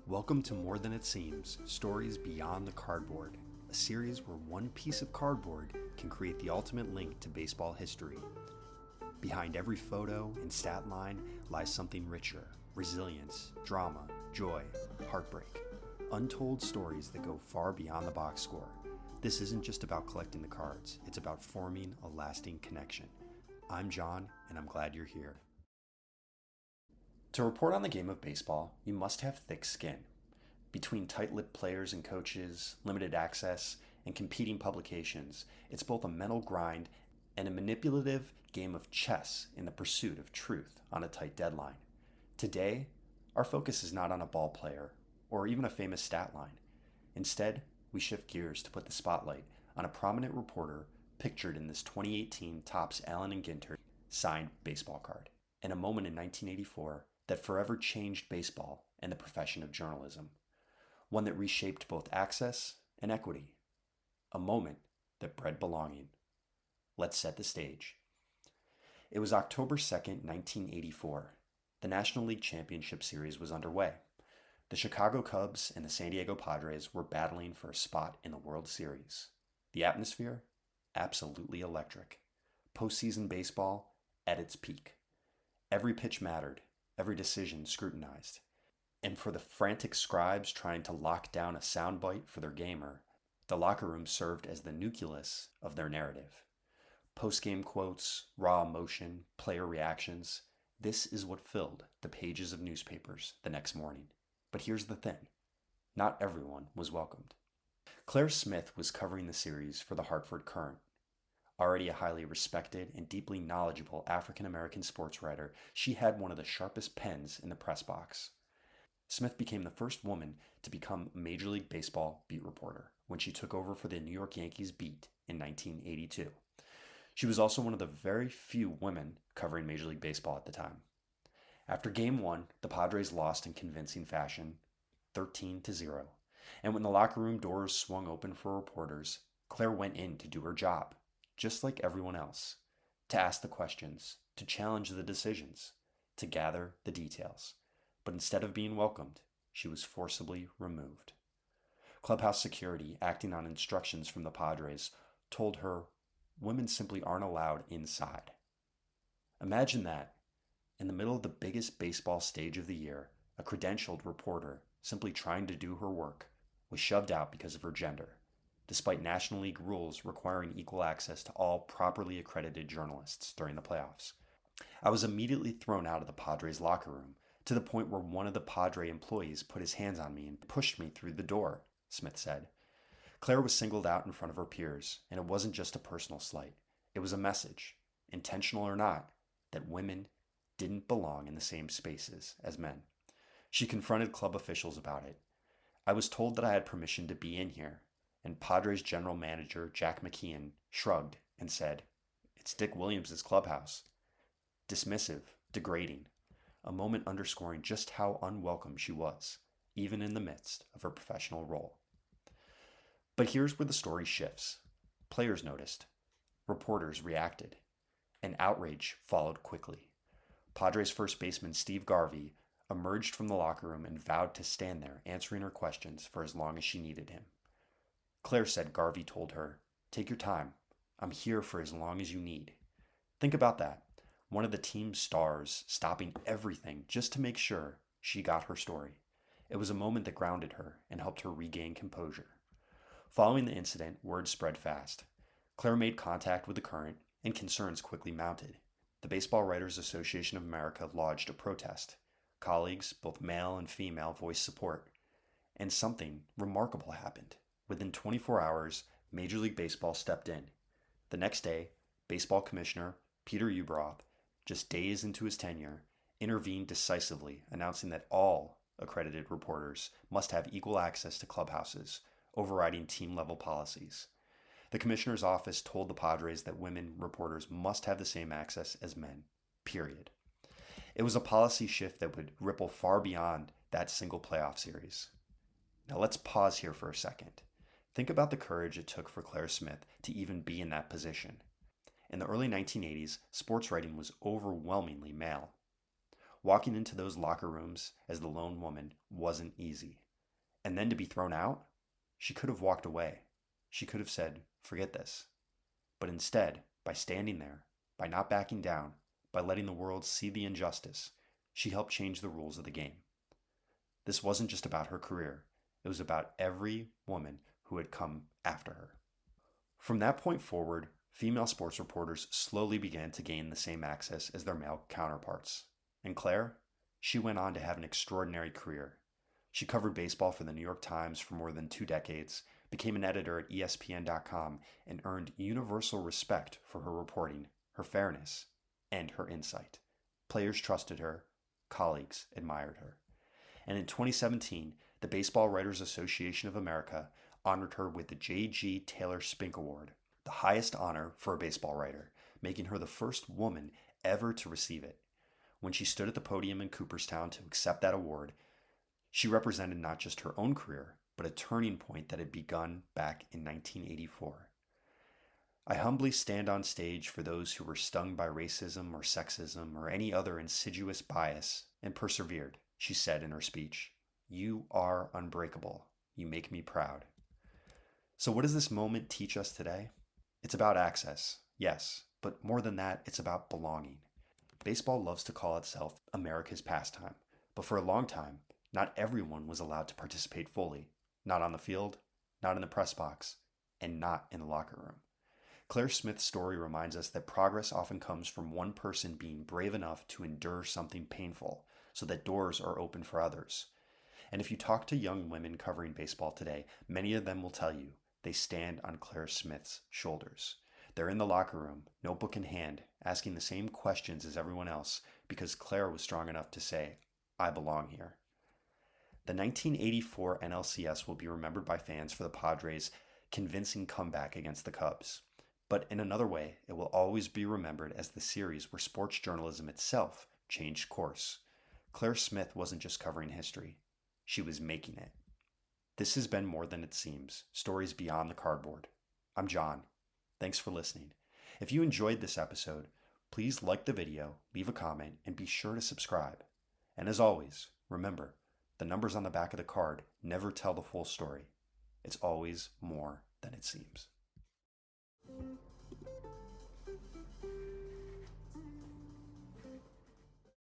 Welcome to More Than It Seems, Stories Beyond the Cardboard, a series where one piece of cardboard can create the ultimate link to baseball history. Behind every photo and stat line lies something richer: resilience, drama, joy, heartbreak. Untold stories that go far beyond the box score. This isn't just about collecting the cards, it's about forming a lasting connection. I'm John, and I'm glad you're here. To report on the game of baseball, you must have thick skin. Between tight-lipped players and coaches, limited access, and competing publications, it's both a mental grind and a manipulative game of chess in the pursuit of truth on a tight deadline. Today, our focus is not on a ball player or even a famous stat line. Instead, we shift gears to put the spotlight on a prominent reporter pictured in this 2018 Topps Allen and Ginter signed baseball card, and a moment in 1984 that forever changed baseball and the profession of journalism. One that reshaped both access and equity. A moment that bred belonging. Let's set the stage. It was October 2nd, 1984. The National League Championship Series was underway. The Chicago Cubs and the San Diego Padres were battling for a spot in the World Series. The atmosphere? Absolutely electric. Postseason baseball at its peak. Every pitch mattered. Every decision scrutinized. And for the frantic scribes trying to lock down a soundbite for their gamer, the locker room served as the nucleus of their narrative. Post-game quotes, raw emotion, player reactions, this is what filled the pages of newspapers the next morning. But here's the thing, not everyone was welcomed. Claire Smith was covering the series for the Hartford Courant. Already a highly respected and deeply knowledgeable African-American sports writer, she had one of the sharpest pens in the press box. Smith became the first woman to become a Major League Baseball beat reporter when she took over for the New York Yankees beat in 1982. She was also one of the very few women covering Major League Baseball at the time. After Game 1, the Padres lost in convincing fashion, 13-0. And when the locker room doors swung open for reporters, Claire went in to do her job, just like everyone else, to ask the questions, to challenge the decisions, to gather the details. But instead of being welcomed, she was forcibly removed. Clubhouse security, acting on instructions from the Padres, told her women simply aren't allowed inside. Imagine that. In the middle of the biggest baseball stage of the year, a credentialed reporter, simply trying to do her work, was shoved out because of her gender, despite National League rules requiring equal access to all properly accredited journalists during the playoffs. I was immediately thrown out of the Padres locker room, to the point where one of the Padre employees put his hands on me and pushed me through the door, Smith said. Claire was singled out in front of her peers, and it wasn't just a personal slight. It was a message, intentional or not, that women didn't belong in the same spaces as men. She confronted club officials about it. I was told that I had permission to be in here, and Padres general manager Jack McKeon shrugged and said, "It's Dick Williams' clubhouse." Dismissive, degrading, a moment underscoring just how unwelcome she was, even in the midst of her professional role. But here's where the story shifts. Players noticed. Reporters reacted. And outrage followed quickly. Padres first baseman Steve Garvey emerged from the locker room and vowed to stand there answering her questions for as long as she needed him. Claire said Garvey told her, "Take your time. I'm here for as long as you need." Think about that. One of the team's stars stopping everything just to make sure she got her story. It was a moment that grounded her and helped her regain composure. Following the incident, word spread fast. Claire made contact with the Courant, and concerns quickly mounted. The Baseball Writers Association of America lodged a protest. Colleagues, both male and female, voiced support. And something remarkable happened. Within 24 hours, Major League Baseball stepped in. The next day, Baseball Commissioner Peter Ueberroth, just days into his tenure, intervened decisively, announcing that all accredited reporters must have equal access to clubhouses, overriding team-level policies. The commissioner's office told the Padres that women reporters must have the same access as men, period. It was a policy shift that would ripple far beyond that single playoff series. Now let's pause here for a second. Think about the courage it took for Claire Smith to even be in that position. In the early 1980s, sports writing was overwhelmingly male. Walking into those locker rooms as the lone woman wasn't easy. And then to be thrown out? She could have walked away. She could have said, forget this. But instead, by standing there, by not backing down, by letting the world see the injustice, she helped change the rules of the game. This wasn't just about her career. It was about every woman who had come after her. From that point forward, female sports reporters slowly began to gain the same access as their male counterparts. And Claire? She went on to have an extraordinary career. She covered baseball for the New York Times for more than 2 decades, became an editor at ESPN.com, and earned universal respect for her reporting, her fairness, and her insight. Players trusted her, colleagues admired her. And in 2017, the Baseball Writers Association of America honored her with the J.G. Taylor Spink Award, the highest honor for a baseball writer, making her the first woman ever to receive it. When she stood at the podium in Cooperstown to accept that award, she represented not just her own career, but a turning point that had begun back in 1984. I humbly stand on stage for those who were stung by racism or sexism or any other insidious bias and persevered, she said in her speech. You are unbreakable. You make me proud. So what does this moment teach us today? It's about access, yes, but more than that, it's about belonging. Baseball loves to call itself America's pastime, but for a long time, not everyone was allowed to participate fully. Not on the field, not in the press box, and not in the locker room. Claire Smith's story reminds us that progress often comes from one person being brave enough to endure something painful so that doors are open for others. And if you talk to young women covering baseball today, many of them will tell you they stand on Claire Smith's shoulders. They're in the locker room, notebook in hand, asking the same questions as everyone else because Claire was strong enough to say, I belong here. The 1984 NLCS will be remembered by fans for the Padres' convincing comeback against the Cubs. But in another way, it will always be remembered as the series where sports journalism itself changed course. Claire Smith wasn't just covering history. She was making it. This has been More Than It Seems, Stories Beyond the Cardboard. I'm John. Thanks for listening. If you enjoyed this episode, please like the video, leave a comment, and be sure to subscribe. And as always, remember, the numbers on the back of the card never tell the full story. It's always more than it seems.